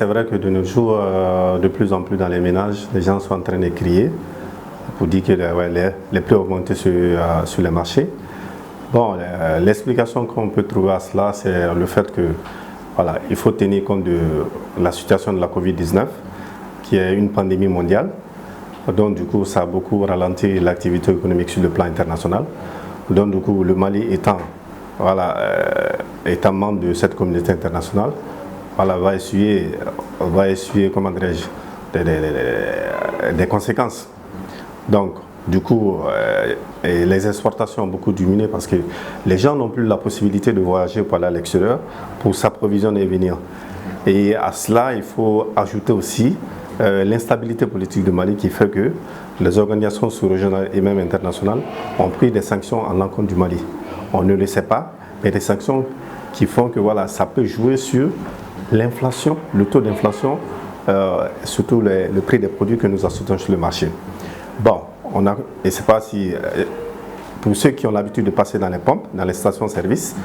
c'est vrai que de nos jours, de plus en plus dans les ménages, les gens sont en train de crier pour dire que les prix ont augmenté sur les marchés. Bon, l'explication qu'on peut trouver à cela, c'est le fait que voilà, il faut tenir compte de la situation de la Covid-19, qui est une pandémie mondiale. Donc du coup, ça a beaucoup ralenti l'activité économique sur le plan international. Donc du coup, le Mali étant membre de cette communauté internationale, va essuyer comment dirais-je, des conséquences. Donc, du coup, les exportations ont beaucoup diminué parce que les gens n'ont plus la possibilité de voyager pour aller à l'extérieur pour s'approvisionner et venir. Et à cela, il faut ajouter aussi l'instabilité politique du Mali qui fait que les organisations sous-régionales et même internationales ont pris des sanctions à l'encontre du Mali. On ne le sait pas, mais des sanctions qui font que ça peut jouer sur l'inflation, le taux d'inflation, surtout le prix des produits que nous achetons sur le marché. Bon, et c'est pas si pour ceux qui ont l'habitude de passer dans les pompes, dans les stations-service,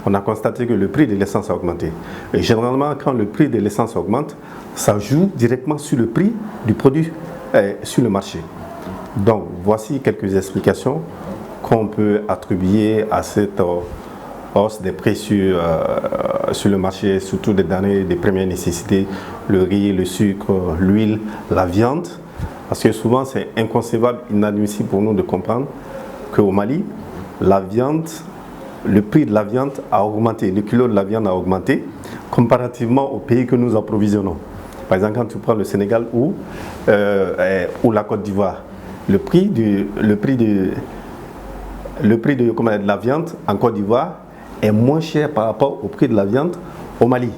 on a constaté que le prix de l'essence a augmenté. Et généralement, quand le prix de l'essence augmente, ça joue directement sur le prix du produit sur le marché. Donc, voici quelques explications qu'on peut attribuer à cette hausse des prix sur le marché, surtout des denrées des premières nécessités, le riz, le sucre, l'huile, la viande. Parce que souvent, c'est inconcevable, inadmissible pour nous de comprendre qu'au Mali, le prix de la viande a augmenté, le kilo de la viande a augmenté comparativement aux pays que nous approvisionnons. Par exemple, quand tu prends le Sénégal ou la Côte d'Ivoire, le prix de la viande en Côte d'Ivoire est moins cher par rapport au prix de la viande au Mali.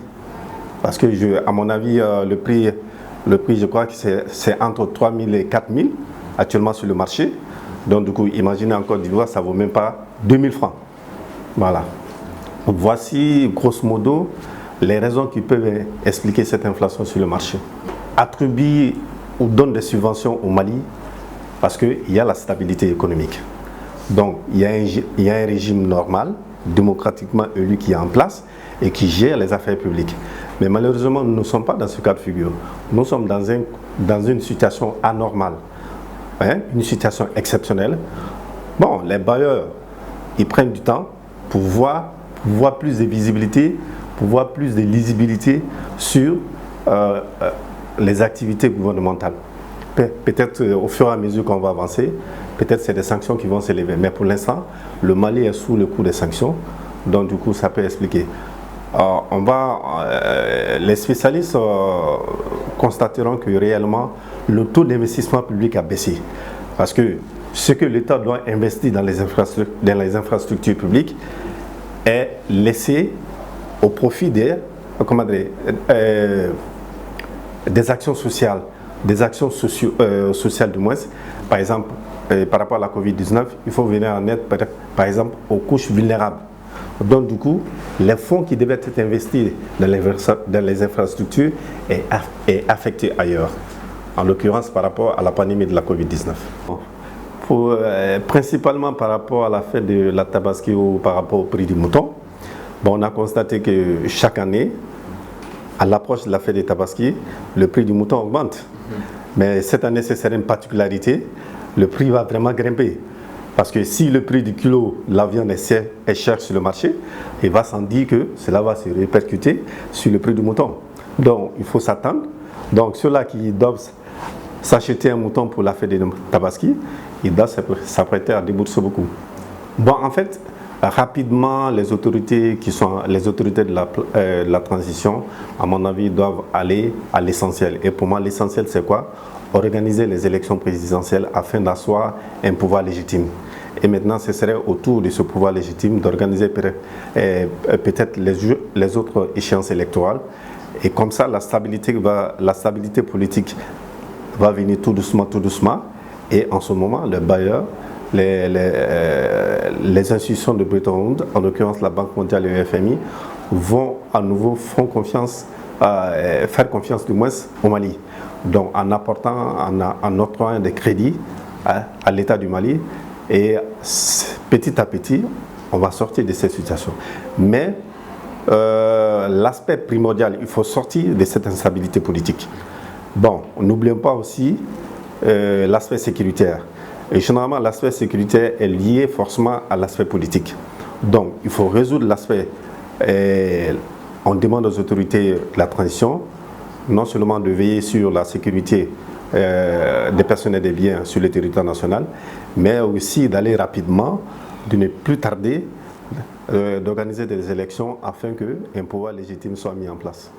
Parce que, à mon avis, le prix, je crois que c'est entre 3 000 et 4 000 actuellement sur le marché. Donc, du coup, imaginez en Côte d'Ivoire, ça ne vaut même pas 2 000 francs. Voilà. Donc, voici, grosso modo, les raisons qui peuvent expliquer cette inflation sur le marché. Attribue ou donne des subventions au Mali parce qu'il y a la stabilité économique. Donc, il y a un régime normal, démocratiquement élu qui est en place et qui gère les affaires publiques. Mais malheureusement, nous ne sommes pas dans ce cas de figure. Nous sommes dans une situation anormale, une situation exceptionnelle. Bon, les bailleurs, ils prennent du temps pour voir plus de visibilité, pour voir plus de lisibilité sur les activités gouvernementales. Peut-être au fur et à mesure qu'on va avancer, peut-être c'est des sanctions qui vont s'élever. Mais pour l'instant, le Mali est sous le coup des sanctions. Donc du coup, ça peut expliquer. Les spécialistes constateront que réellement, le taux d'investissement public a baissé. Parce que ce que l'État doit investir dans les infrastructures publiques est laissé au profit des actions sociales, sociales du moins. Par exemple, par rapport à la Covid-19, il faut venir en aide, par exemple, aux couches vulnérables. Donc, du coup, les fonds qui devaient être investis dans les infrastructures est affecté ailleurs, en l'occurrence par rapport à la pandémie de la Covid-19. Principalement par rapport à la fête de la Tabaski ou par rapport au prix du mouton, on a constaté que chaque année, à l'approche de la fête de Tabaski, le prix du mouton augmente. Mais cette année, c'est une particularité, le prix va vraiment grimper. Parce que si le prix du kilo de la viande est cher sur le marché, il va sans dire que cela va se répercuter sur le prix du mouton. Donc, il faut s'attendre. Donc, ceux-là qui doivent s'acheter un mouton pour la fête de Tabaski, ils doivent s'apprêter à débourser beaucoup. Bon, en fait, rapidement, les autorités de la transition, à mon avis, doivent aller à l'essentiel. Et pour moi, l'essentiel, c'est quoi? Organiser les élections présidentielles afin d'asseoir un pouvoir légitime. Et maintenant, ce serait autour de ce pouvoir légitime d'organiser peut-être les autres échéances électorales. Et comme ça, la stabilité politique va venir tout doucement. Et en ce moment, les bailleurs, les institutions de Bretton Woods, en l'occurrence la Banque mondiale et le FMI, vont à nouveau faire confiance du moins au Mali. Donc en octroyant des crédits à l'État du Mali, et petit à petit, on va sortir de cette situation. Mais l'aspect primordial, il faut sortir de cette instabilité politique. Bon, n'oublions pas aussi l'aspect sécuritaire. Et généralement, l'aspect sécuritaire est lié forcément à l'aspect politique. Donc, il faut résoudre l'aspect. On demande aux autorités de la transition, non seulement de veiller sur la sécurité des personnes et des biens sur le territoire national, mais aussi d'aller rapidement, de ne plus tarder, d'organiser des élections afin qu'un pouvoir légitime soit mis en place.